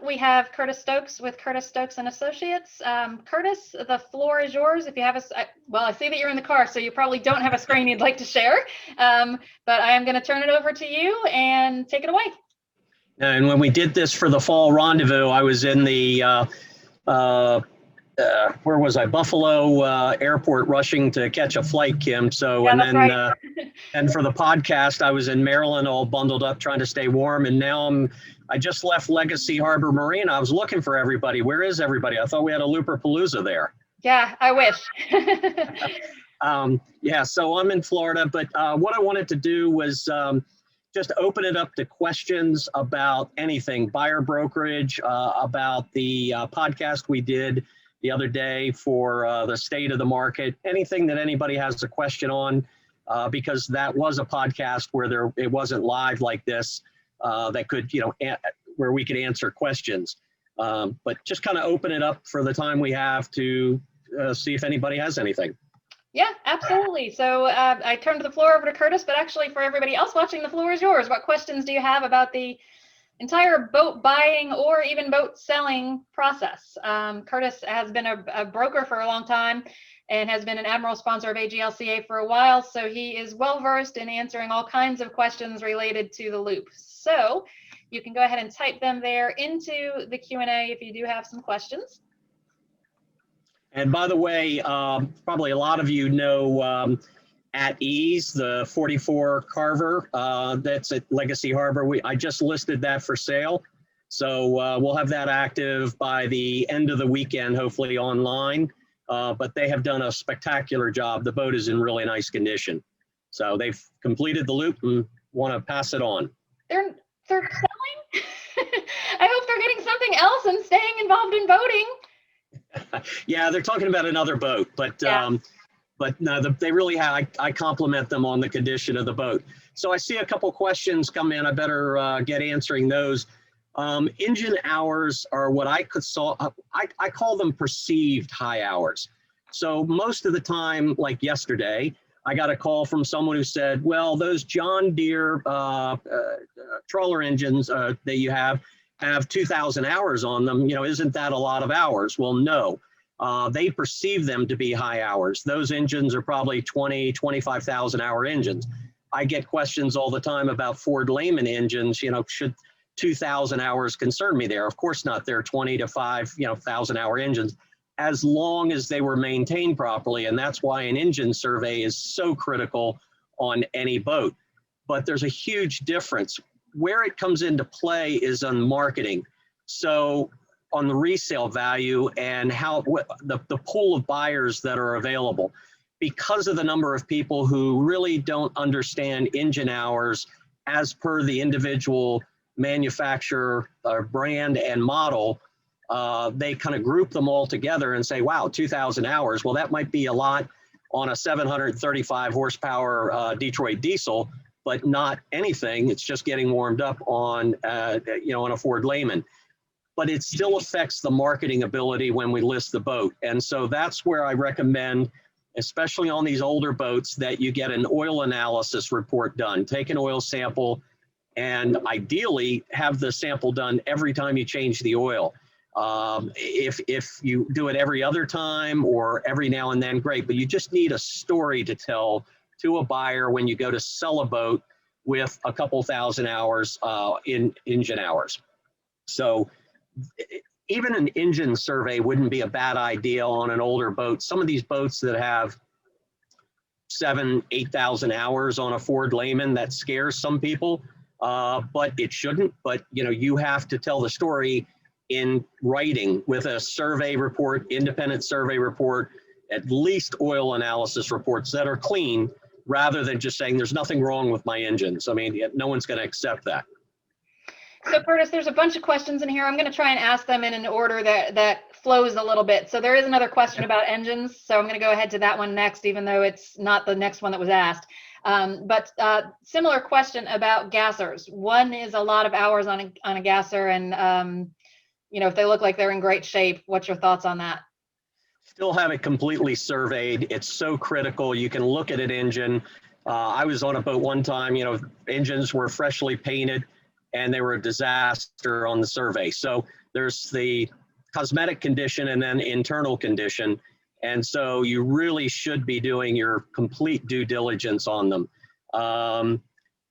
we have Curtis Stokes with Curtis Stokes and Associates. Curtis, the floor is yours. If you have well, I see that you're in the car, so you probably don't have a screen you'd like to share, but I am going to turn it over to you and take it away. And when we did this for the fall rendezvous, I was in the, where was I? Buffalo airport rushing to catch a flight, Kim. So, Yeah, and that's then, right. and for the podcast, I was in Maryland all bundled up trying to stay warm. And now I just left Legacy Harbor Marina. I was looking for everybody. Where is everybody? I thought we had a Looper-palooza there. Yeah, I wish. Yeah, so I'm in Florida, but what I wanted to do was just open it up to questions about anything, buyer brokerage, about the podcast we did the other day for the state of the market, anything that anybody has a question on, because that was a podcast where it wasn't live like this, that could, where we could answer questions. But just kind of open it up for the time we have to see if anybody has anything. Yeah, absolutely. So I turned the floor over to Curtis, but actually for everybody else watching, the floor is yours. What questions do you have about the entire boat buying or even boat selling process? Curtis has been a broker for a long time and has been an Admiral sponsor of AGLCA for a while. So he is well versed in answering all kinds of questions related to the loop. So you can go ahead and type them there into the Q&A if you do have some questions. And by the way, probably a lot of you know At Ease, the 44 Carver that's at Legacy Harbor. I just listed that for sale. So we'll have that active by the end of the weekend, hopefully online. But they have done a spectacular job. The boat is in really nice condition. So they've completed the loop and want to pass it on. They're selling? I hope they're getting something else and staying involved in boating. Yeah, they're talking about another boat, but yeah. But no, they really have. I compliment them on the condition of the boat. So I see a couple questions come in. I better get answering those. Engine hours are what I call them perceived high hours. So most of the time, like yesterday, I got a call from someone who said, "Well, those John Deere trawler engines that you have 2,000 hours on them, isn't that a lot of hours?" Well, no, they perceive them to be high hours. Those engines are probably 20, 25,000 hour engines. I get questions all the time about Ford Lehman engines, should 2,000 hours concern me there? Of course not. They're 20 to 5,000 hour engines, as long as they were maintained properly. And that's why an engine survey is so critical on any boat. But there's a huge difference. Where it comes into play is on marketing. So on the resale value and the pool of buyers that are available, because of the number of people who really don't understand engine hours as per the individual manufacturer or brand and model, they kind of group them all together and say, wow, 2,000 hours. Well, that might be a lot on a 735 horsepower Detroit diesel, but not anything. It's just getting warmed up on, on a Ford Lehman. But it still affects the marketing ability when we list the boat. And so that's where I recommend, especially on these older boats, that you get an oil analysis report done. Take an oil sample and ideally have the sample done every time you change the oil. If you do it every other time or every now and then, great, but you just need a story to tell to a buyer when you go to sell a boat with a couple thousand hours in engine hours. So even an engine survey wouldn't be a bad idea on an older boat. Some of these boats that have 7,000, 8,000 hours on a Ford Lehman, that scares some people, but it shouldn't. But you have to tell the story in writing with a survey report, independent survey report, at least oil analysis reports that are clean, rather than just saying there's nothing wrong with my engines. I mean, no one's going to accept that. So Curtis, there's a bunch of questions in here. I'm going to try and ask them in an order that flows a little bit. So there is another question about engines. So I'm going to go ahead to that one next, even though it's not the next one that was asked. But similar question about gassers. One is a lot of hours on a gasser, and if they look like they're in great shape, what's your thoughts on that? Still have it completely surveyed. It's so critical. You can look at an engine. I was on a boat one time, engines were freshly painted. and they were a disaster on the survey. So there's the cosmetic condition and then internal condition. And so you really should be doing your complete due diligence on them. On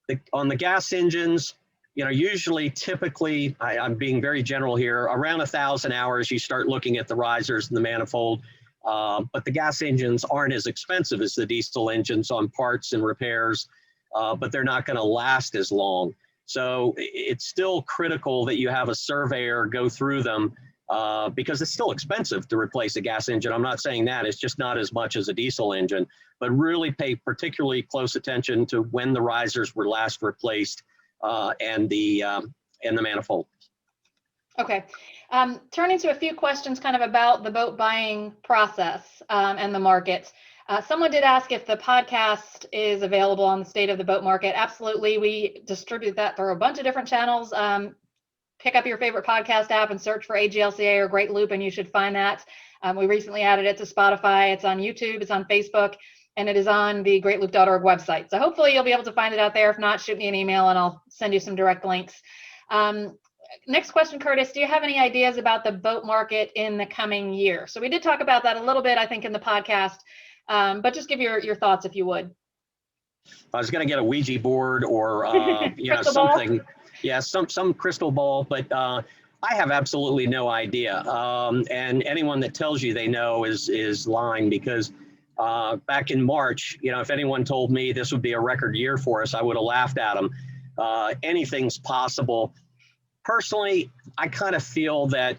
the gas engines, you know, usually, typically, I'm being very general here, around 1,000 hours, you start looking at the risers and the manifold. But the gas engines aren't as expensive as the diesel engines on parts and repairs, but they're not going to last as long. So it's still critical that you have a surveyor go through them because it's still expensive to replace a gas engine. I'm not saying that, it's just not as much as a diesel engine, but really pay particularly close attention to when the risers were last replaced and the manifold. Okay. Turning to a few questions kind of about the boat buying process and the market. Someone did ask if the podcast is available on the state of the boat market. Absolutely. We distribute that through a bunch of different channels. Pick up your favorite podcast app and search for AGLCA or Great Loop, and you should find that. We recently added it to Spotify. It's on YouTube, it's on Facebook, and it is on the greatloop.org website. So hopefully you'll be able to find it out there. If not, shoot me an email and I'll send you some direct links. Next question, Curtis, do you have any ideas about the boat market in the coming year? So we did talk about that a little bit, I think, in the podcast, but just give your thoughts if you would. I was going to get a Ouija board or you know, something. Ball? Yeah, some crystal ball, but I have absolutely no idea. And anyone that tells you they know is lying, because back in March, you know, if anyone told me this would be a record year for us, I would have laughed at them. Anything's possible. Personally, I kind of feel that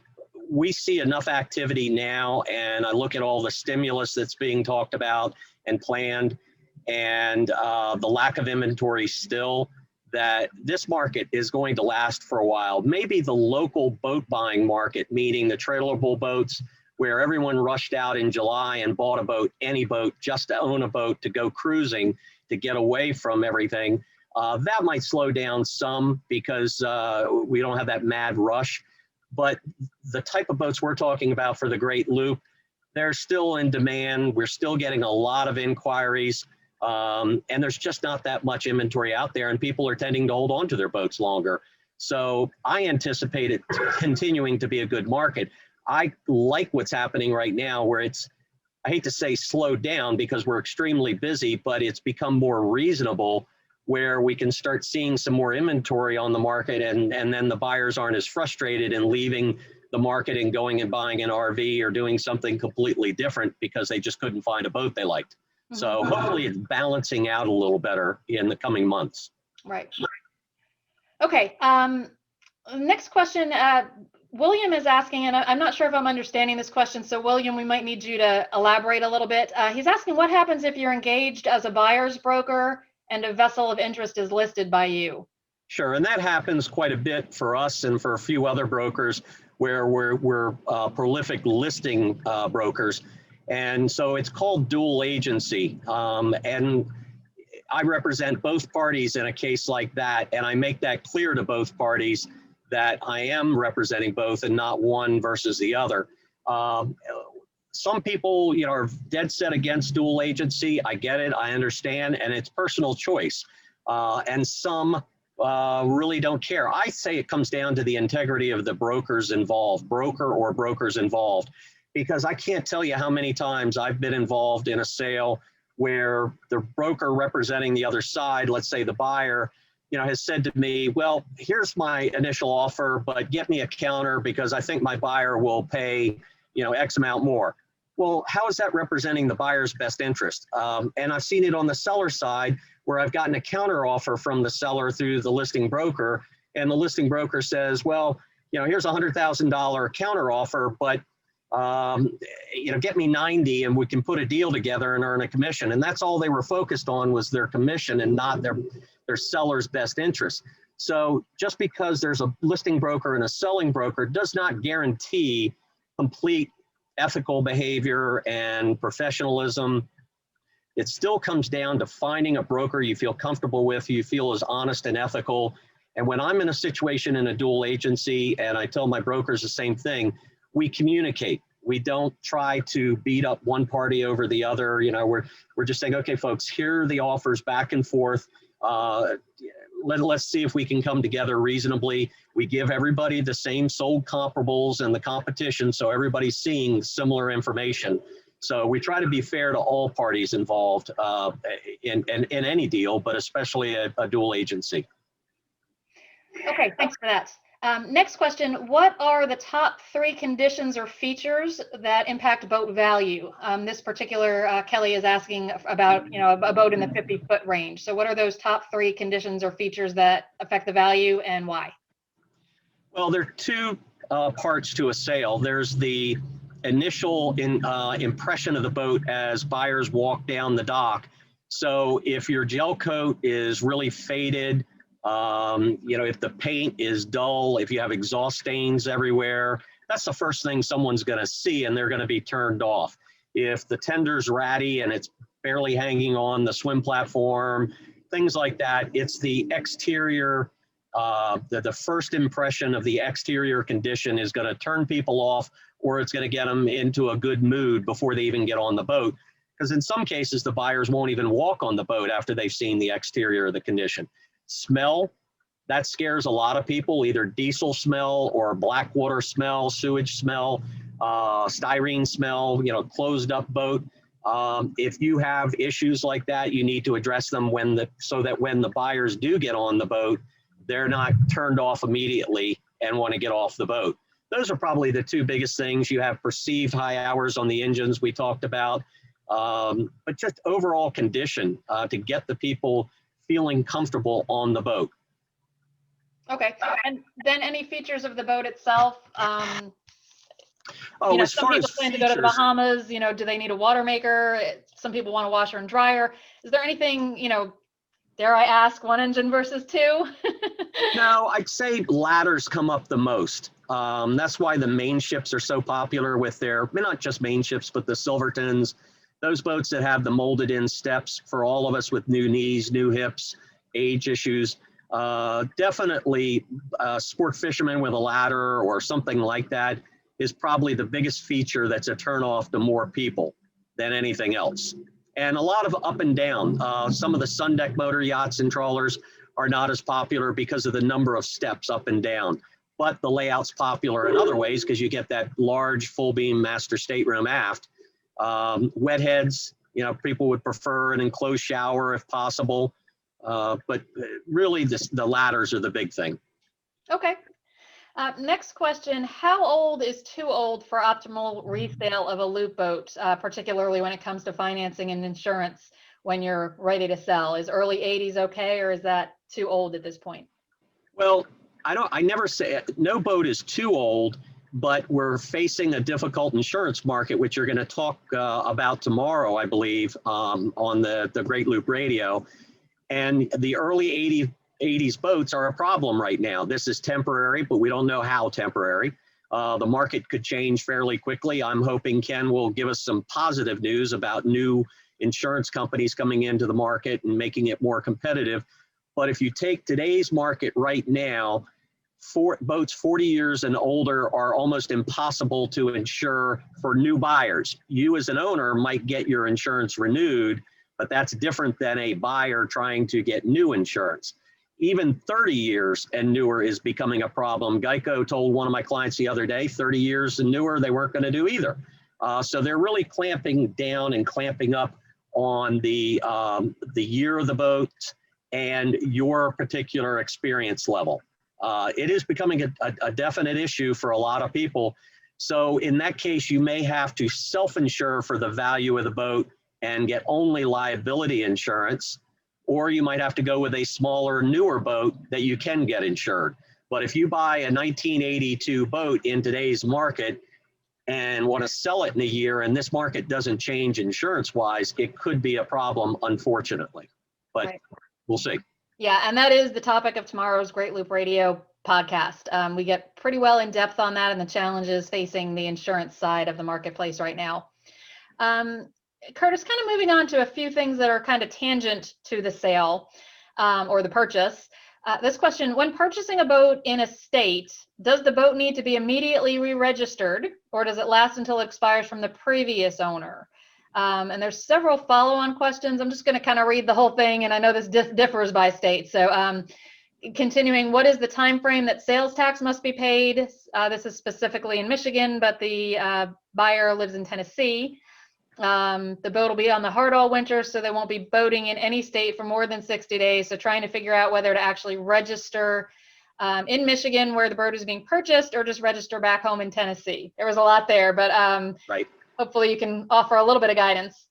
we see enough activity now, and I look at all the stimulus that's being talked about and planned, and the lack of inventory still, that this market is going to last for a while. Maybe the local boat buying market, meaning the trailable boats, where everyone rushed out in July and bought a boat, any boat, just to own a boat, to go cruising, to get away from everything. That might slow down some because we don't have that mad rush. But the type of boats we're talking about for the Great Loop, they're still in demand. We're still getting a lot of inquiries. And there's just not that much inventory out there, and people are tending to hold on to their boats longer. So I anticipate it continuing to be a good market. I like what's happening right now, where it's, I hate to say slowed down because we're extremely busy, but it's become more reasonable, where we can start seeing some more inventory on the market, and then the buyers aren't as frustrated in leaving the market and going and buying an RV or doing something completely different because they just couldn't find a boat they liked. So hopefully it's balancing out a little better in the coming months. Right. Okay. Next question. William is asking, and I'm not sure if I'm understanding this question. So William, we might need you to elaborate a little bit. He's asking, what happens if you're engaged as a buyer's broker and a vessel of interest is listed by you? Sure. And that happens quite a bit for us and for a few other brokers, where we're prolific listing brokers. And so it's called dual agency. And I represent both parties in a case like that. And I make that clear to both parties that I am representing both and not one versus the other. Some people, you know, are dead set against dual agency. I get it. I understand. And it's personal choice. And some really don't care. I say it comes down to the integrity of the brokers involved, broker or brokers involved. Because I can't tell you how many times I've been involved in a sale where the broker representing the other side, let's say the buyer, you know, has said to me, well, here's my initial offer, but get me a counter because I think my buyer will pay, you know, X amount more. Well, how is that representing the buyer's best interest? And I've seen it on the seller side, where I've gotten a counter offer from the seller through the listing broker, and the listing broker says, well, you know, here's a $100,000 counter offer, but you know, get me 90 and we can put a deal together and earn a commission. And that's all they were focused on, was their commission and not their seller's best interest. So just because there's a listing broker and a selling broker does not guarantee complete ethical behavior and professionalism. It still comes down to finding a broker you feel comfortable with, you feel is honest and ethical. And when I'm in a situation in a dual agency, and I tell my brokers the same thing, we communicate. We don't try to beat up one party over the other. You know, we're just saying, okay, folks, here are the offers back and forth. let's see if we can come together reasonably. We give everybody the same sold comparables and the competition, so everybody's seeing similar information. So we try to be fair to all parties involved in any deal, but especially a dual agency. Okay, thanks for that. Next question, what are the top 3 conditions or features that impact boat value? This particular Kelly is asking about, a boat in the 50-foot range. So what are those top 3 conditions or features that affect the value and why? Well, there are 2 parts to a sale. There's the initial impression of the boat as buyers walk down the dock. So if your gel coat is really faded, if the paint is dull, if you have exhaust stains everywhere, that's the first thing someone's going to see, and they're going to be turned off. If the tender's ratty and it's barely hanging on the swim platform, things like that, it's the exterior, the first impression of the exterior condition is going to turn people off, or it's going to get them into a good mood before they even get on the boat. Because in some cases, the buyers won't even walk on the boat after they've seen the exterior of the condition. Smell, that scares a lot of people, either diesel smell or black water smell, sewage smell, styrene smell, closed up boat. If you have issues like that, you need to address them so that when the buyers do get on the boat, they're not turned off immediately and want to get off the boat. Those are probably the 2 biggest things. You have perceived high hours on the engines we talked about, but just overall condition to get the people feeling comfortable on the boat. Okay, and then any features of the boat itself? As some far people as plan to go to the features, Bahamas, do they need a water maker? Some people want a washer and dryer. Is there anything, dare I ask, 1 engine versus 2? No, I'd say ladders come up the most. That's why the main ships are so popular with not just main ships, but the Silvertons, those boats that have the molded in steps for all of us with new knees, new hips, age issues. Definitely sport fishermen with a ladder or something like that is probably the biggest feature that's a turnoff to more people than anything else. And a lot of up and down. Some of the sun deck motor yachts and trawlers are not as popular because of the number of steps up and down. But the layout's popular in other ways because you get that large full beam master stateroom aft. Wet heads, people would prefer an enclosed shower if possible. But really the ladders are the big thing. Okay. Next question, how old is too old for optimal resale of a loop boat, particularly when it comes to financing and insurance when you're ready to sell? Is early 80s okay, or is that too old at this point? Well, I never say no boat is too old, but we're facing a difficult insurance market, which you're going to talk about tomorrow, I believe, on the Great Loop Radio. And the early 80s boats are a problem right now. This is temporary, but we don't know how temporary. The market could change fairly quickly. I'm hoping Ken will give us some positive news about new insurance companies coming into the market and making it more competitive. But if you take today's market right now, boats 40 years and older are almost impossible to insure for new buyers. You as an owner might get your insurance renewed, but that's different than a buyer trying to get new insurance. Even 30 years and newer is becoming a problem. Geico told one of my clients the other day, 30 years and newer, they weren't going to do either. So they're really clamping down and clamping up on the year of the boat and your particular experience level. It is becoming a definite issue for a lot of people. So in that case, you may have to self-insure for the value of the boat and get only liability insurance, or you might have to go with a smaller, newer boat that you can get insured. But if you buy a 1982 boat in today's market and want to sell it in a year and this market doesn't change insurance-wise, it could be a problem, unfortunately. But right. We'll see. Yeah, and that is the topic of tomorrow's Great Loop Radio podcast. We get pretty well in depth on that and the challenges facing the insurance side of the marketplace right now. Curtis, kind of moving on to a few things that are kind of tangent to the sale or the purchase. This question, when purchasing a boat in a state, does the boat need to be immediately re-registered or does it last until it expires from the previous owner? And there's several follow-on questions. I'm just going to kind of read the whole thing, and I know this differs by state. So continuing, what is the time frame that sales tax must be paid? This is specifically in Michigan, but the buyer lives in Tennessee. The boat will be on the hard all winter, so they won't be boating in any state for more than 60 days. So trying to figure out whether to actually register in Michigan where the boat is being purchased, or just register back home in Tennessee. There was a lot there, but Right. hopefully you can offer a little bit of guidance.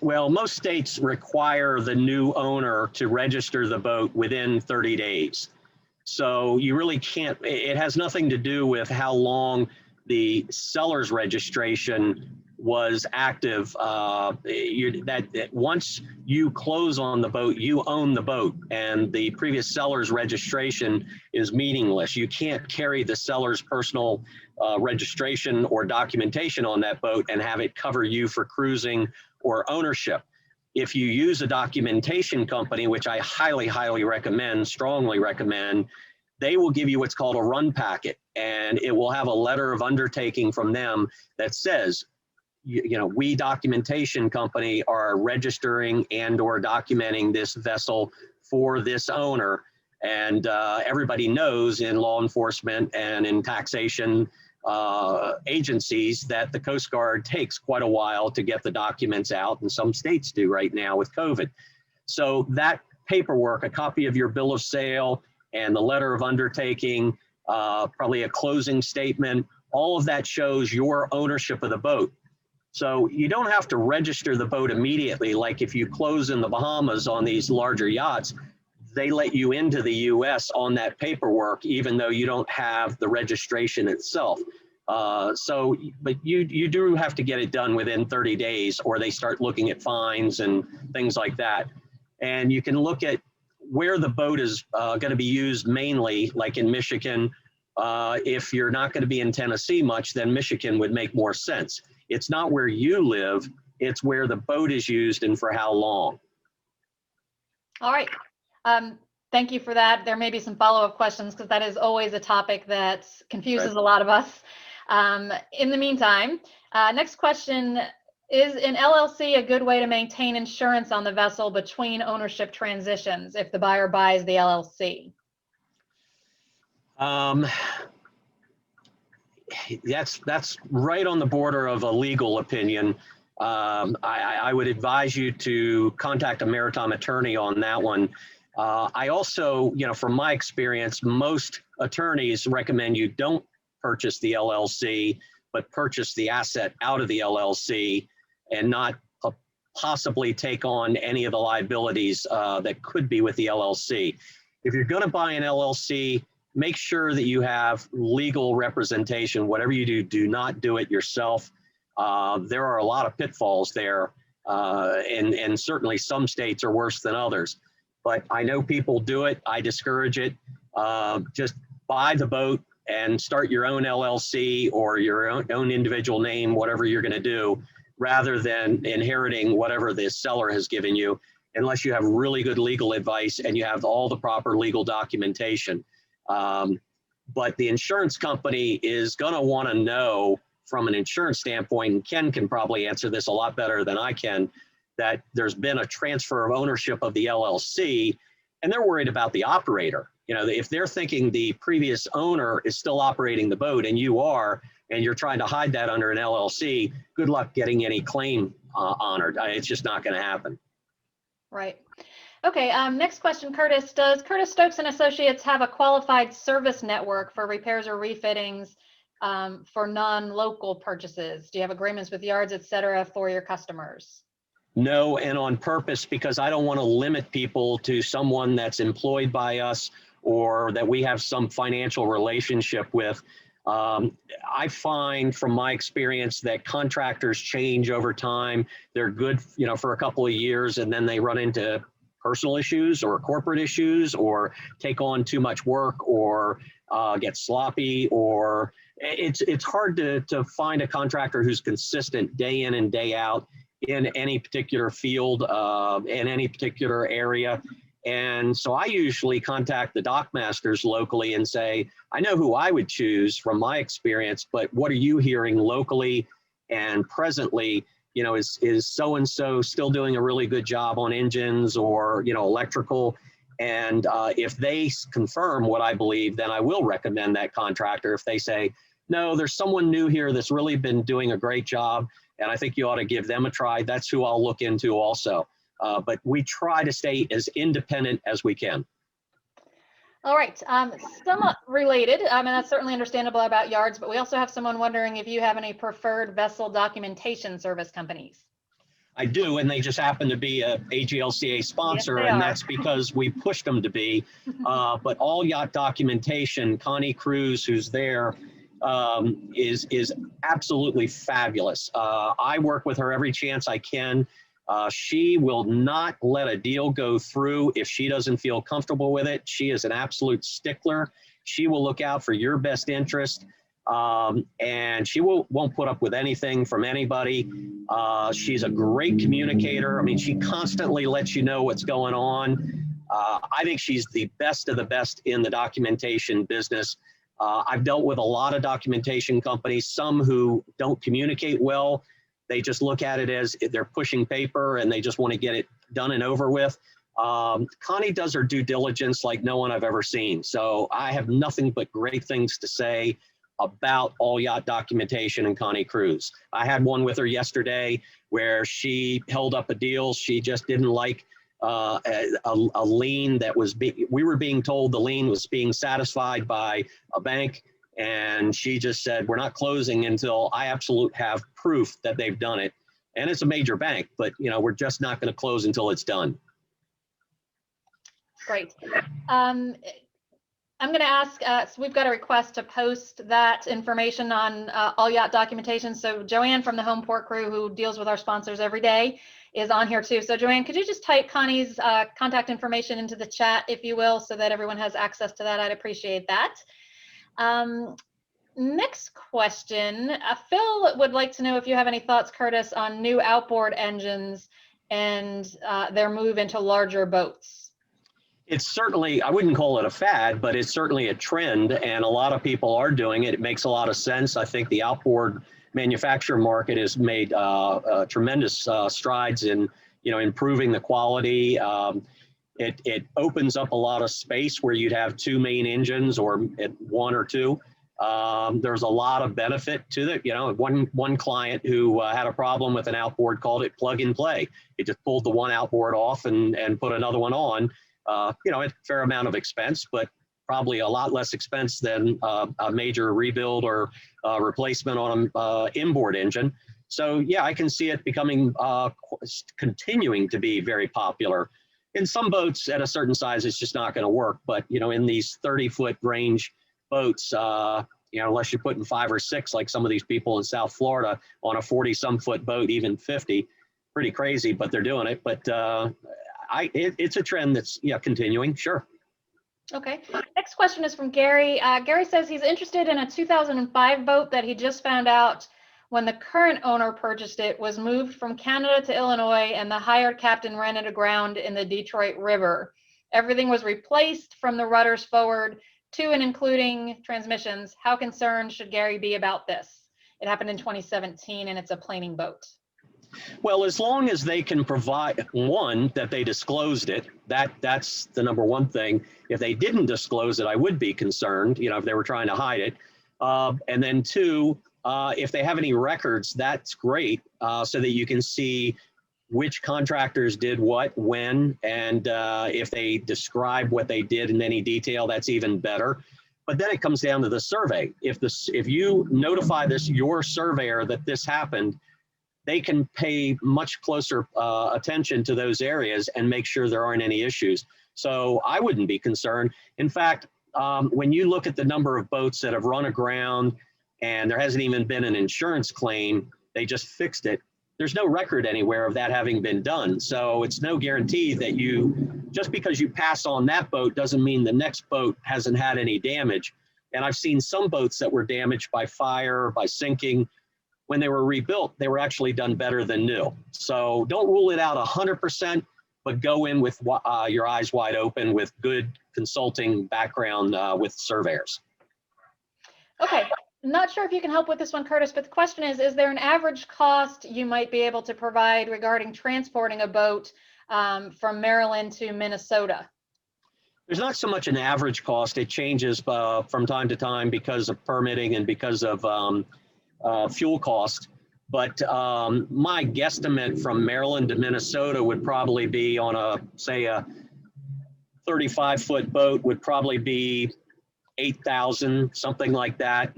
Well, most states require the new owner to register the boat within 30 days. So you really can't, it has nothing to do with how long the seller's registration was active. That once you close on the boat, you own the boat, and the previous seller's registration is meaningless. You can't carry the seller's personal registration or documentation on that boat and have it cover you for cruising or ownership. If you use a documentation company, which I highly recommend, strongly recommend, they will give you what's called a run packet, and it will have a letter of undertaking from them that says, we documentation company are registering and or documenting this vessel for this owner. And everybody knows in law enforcement and in taxation agencies that the Coast Guard takes quite a while to get the documents out, and some states do right now with COVID. So that paperwork, a copy of your bill of sale and the letter of undertaking, probably a closing statement, all of that shows your ownership of the boat. So you don't have to register the boat immediately. Like if you close in the Bahamas on these larger yachts, they let you into the US on that paperwork, even though you don't have the registration itself. But you do have to get it done within 30 days, or they start looking at fines and things like that. And you can look at where the boat is going to be used mainly, like in Michigan. If you're not going to be in Tennessee much, then Michigan would make more sense. It's not where you live, it's where the boat is used and for how long. All right. Thank you for that. There may be some follow-up questions, because that is always a topic that confuses a lot of us. In the meantime, next question, is an LLC a good way to maintain insurance on the vessel between ownership transitions if the buyer buys the LLC? That's right on the border of a legal opinion. I would advise you to contact a maritime attorney on that one. I also, from my experience, most attorneys recommend you don't purchase the LLC, but purchase the asset out of the LLC and not possibly take on any of the liabilities that could be with the LLC. If you're going to buy an LLC, make sure that you have legal representation. Whatever you do, do not do it yourself. There are a lot of pitfalls there, and certainly some states are worse than others. But I know people do it. I discourage it. Just buy the boat and start your own LLC or your own individual name, whatever you're going to do, rather than inheriting whatever the seller has given you, unless you have really good legal advice and you have all the proper legal documentation. But the insurance company is going to want to know from an insurance standpoint, and Ken can probably answer this a lot better than I can, that there's been a transfer of ownership of the LLC, and they're worried about the operator. If they're thinking the previous owner is still operating the boat and you are, and you're trying to hide that under an LLC, good luck getting any claim honored. It's just not going to happen. Right. Okay, next question, Curtis. Does Curtis Stokes and Associates have a qualified service network for repairs or refittings for non-local purchases? Do you have agreements with yards, et cetera, for your customers? No, and on purpose, because I don't want to limit people to someone that's employed by us or that we have some financial relationship with. I find from my experience that contractors change over time. They're good, for a couple of years, and then they run into personal issues or corporate issues, or take on too much work, or get sloppy, or it's hard to find a contractor who's consistent day in and day out in any particular field, in any particular area. And so I usually contact the dock masters locally and say, I know who I would choose from my experience, but what are you hearing locally and presently? Is so-and-so still doing a really good job on engines or, electrical? And if they confirm what I believe, then I will recommend that contractor. If they say, no, there's someone new here that's really been doing a great job, and I think you ought to give them a try, that's who I'll look into also. But we try to stay as independent as we can. All right, somewhat related, and that's certainly understandable about yards, but we also have someone wondering if you have any preferred vessel documentation service companies. I do, and they just happen to be a AGLCA sponsor, Yes, and that's because we pushed them to be. But all yacht documentation, Connie Cruz, who's there, is absolutely fabulous. I work with her every chance I can. She will not let a deal go through if she doesn't feel comfortable with it. She is an absolute stickler. She will look out for your best interest, and she won't put up with anything from anybody. She's a great communicator. I mean, she constantly lets you know what's going on. I think she's the best of the best in the documentation business. I've dealt with a lot of documentation companies, some who don't communicate well. They just look at it as they're pushing paper and they just want to get it done and over with. Connie does her due diligence like no one I've ever seen. So I have nothing but great things to say about all yacht documentation and Connie Cruz. I had one with her yesterday where she held up a deal. She just didn't like a lien that was, we were being told the lien was being satisfied by a bank. And she just said, we're not closing until I absolutely have proof that they've done it. And it's a major bank, but you know, we're just not going to close until it's done. Great. I'm going to ask, so we've got a request to post that information on all yacht documentation. So Joanne from the Home Port Crew, who deals with our sponsors every day, is on here too. So Joanne, could you just type Connie's contact information into the chat, if you will, so that everyone has access to that? I'd appreciate that. Next question, Phil would like to know if you have any thoughts, Curtis, on new outboard engines and their move into larger boats. It's certainly, I wouldn't call it a fad, but it's certainly a trend, and a lot of people are doing it. It makes a lot of sense. I think the outboard manufacturer market has made tremendous strides in, you know, improving the quality. It opens up a lot of space where you'd have two main engines or one or two. There's a lot of benefit to that. You know, one client who had a problem with an outboard called it plug and play. It just pulled the one outboard off and put another one on. You know, a fair amount of expense, but probably a lot less expense than a major rebuild or replacement on an inboard engine. So yeah, I can see it becoming, continuing to be very popular. In some boats at a certain size, it's just not going to work. But, you know, in these 30-foot range boats, you know, unless you're putting 5 or 6, like some of these people in South Florida on a 40-some foot boat, even 50, pretty crazy, but they're doing it. But it's a trend that's, yeah, continuing. Sure. Okay. Next question is from Gary. Gary says he's interested in a 2005 boat that he just found out when the current owner purchased it was moved from Canada to Illinois, and the hired captain rented aground in the Detroit River. Everything was replaced from the rudders forward to and including transmissions. How concerned should Gary be about this? It happened in 2017 and it's a planing boat. Well, as long as they can provide, one, that they disclosed it, that's the number one thing. If they didn't disclose it, I would be concerned, you know, if they were trying to hide it. And then two, if they have any records, that's great, so that you can see which contractors did what, when, and if they describe what they did in any detail, that's even better. But then it comes down to the survey. If you notify your surveyor that this happened, they can pay much closer attention to those areas and make sure there aren't any issues. So I wouldn't be concerned. In fact, when you look at the number of boats that have run aground and there hasn't even been an insurance claim, they just fixed it. There's no record anywhere of that having been done. So it's no guarantee that just because you pass on that boat doesn't mean the next boat hasn't had any damage. And I've seen some boats that were damaged by fire, by sinking. When they were rebuilt, they were actually done better than new. So don't rule it out 100%, but go in with your eyes wide open with good consulting background with surveyors. Okay. Not sure if you can help with this one, Curtis, but the question is there an average cost you might be able to provide regarding transporting a boat from Maryland to Minnesota? There's not so much an average cost. It changes from time to time because of permitting and because of fuel cost. But my guesstimate from Maryland to Minnesota would probably be on a, say, a 35-foot boat would probably be 8,000, something like that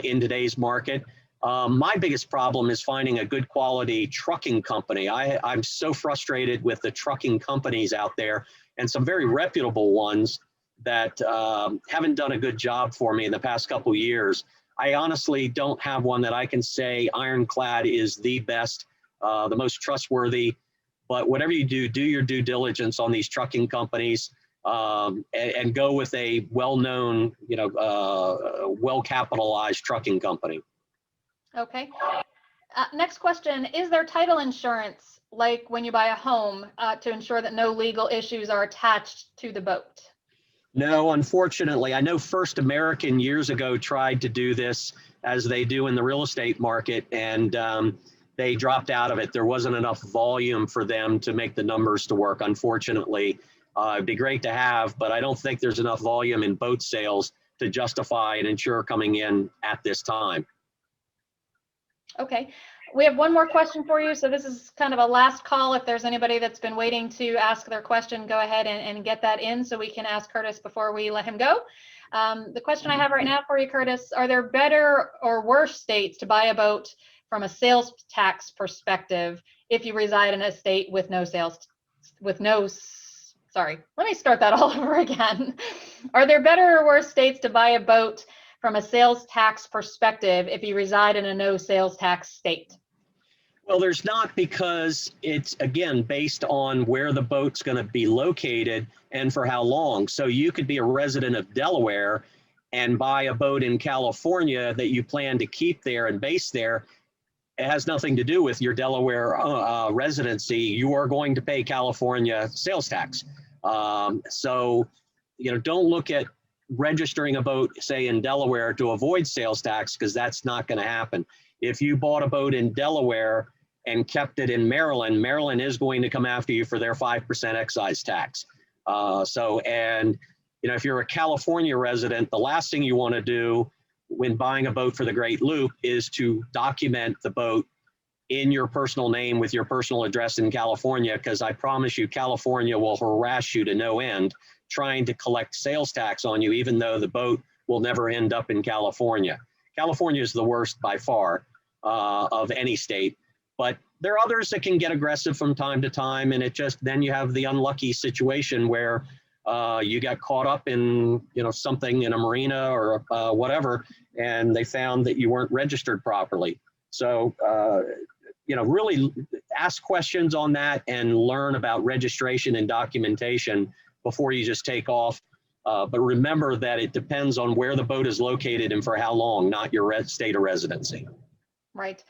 in today's market. My biggest problem is finding a good quality trucking company. I'm so frustrated with the trucking companies out there, and some very reputable ones that haven't done a good job for me in the past couple of years. I honestly don't have one that I can say Ironclad is the best, the most trustworthy. But whatever you do, do your due diligence on these trucking companies, and go with a well-known, well-capitalized trucking company. Okay. Next question, is there title insurance, like when you buy a home, to ensure that no legal issues are attached to the boat? No, unfortunately. I know First American years ago tried to do this as they do in the real estate market, and they dropped out of it. There wasn't enough volume for them to make the numbers to work, unfortunately. It'd be great to have, but I don't think there's enough volume in boat sales to justify an insurer coming in at this time. Okay, we have one more question for you. So this is kind of a last call. If there's anybody that's been waiting to ask their question, go ahead and get that in so we can ask Curtis before we let him go. The question I have right now for you, Curtis, are there better or worse states to buy a boat from a sales tax perspective if you reside in a state with no sorry, let me start that all over again. Are there better or worse states to buy a boat from a sales tax perspective if you reside in a no sales tax state? Well, there's not, because it's, again, based on where the boat's going to be located and for how long. So you could be a resident of Delaware and buy a boat in California that you plan to keep there and base there. It has nothing to do with your Delaware residency. You are going to pay California sales tax. So, don't look at registering a boat, say, in Delaware to avoid sales tax, because that's not going to happen. If you bought a boat in Delaware and kept it in Maryland, Maryland is going to come after you for their 5% excise tax. If you're a California resident, the last thing you want to do when buying a boat for the Great Loop is to document the boat in your personal name with your personal address in California, because I promise you, California will harass you to no end trying to collect sales tax on you, even though the boat will never end up in California. California is the worst by far of any state, but there are others that can get aggressive from time to time, and then you have the unlucky situation where you got caught up in something in a marina or whatever, and they found that you weren't registered properly. So really ask questions on that and learn about registration and documentation before you just take off. But remember that it depends on where the boat is located and for how long, not your state of residency. Right.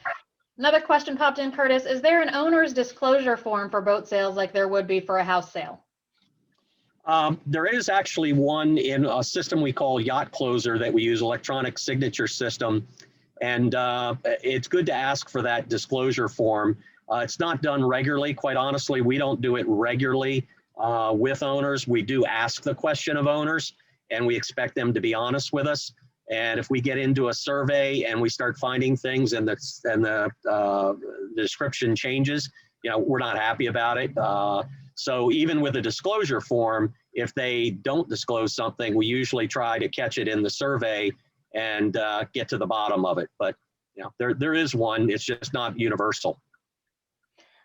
Another question popped in, Curtis. Is there an owner's disclosure form for boat sales like there would be for a house sale? There is actually one in a system we call Yacht Closer that we use, electronic signature system. And it's good to ask for that disclosure form. It's not done regularly. Quite honestly, we don't do it regularly with owners. We do ask the question of owners, and we expect them to be honest with us. And if we get into a survey and we start finding things and the description changes, we're not happy about it. So even with a disclosure form, if they don't disclose something, we usually try to catch it in the survey and get to the bottom of it. But there is one. It's just not universal.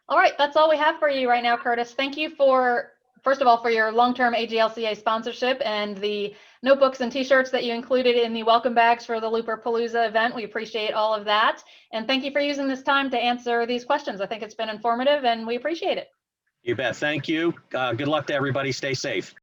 All right, that's all we have for you right now, Curtis. Thank you first of all, for your long-term AGLCA sponsorship and the notebooks and t-shirts that you included in the welcome bags for the Looper-palooza event. We appreciate all of that. And thank you for using this time to answer these questions. I think it's been informative and we appreciate it. You bet. Thank you. Good luck to everybody. Stay safe.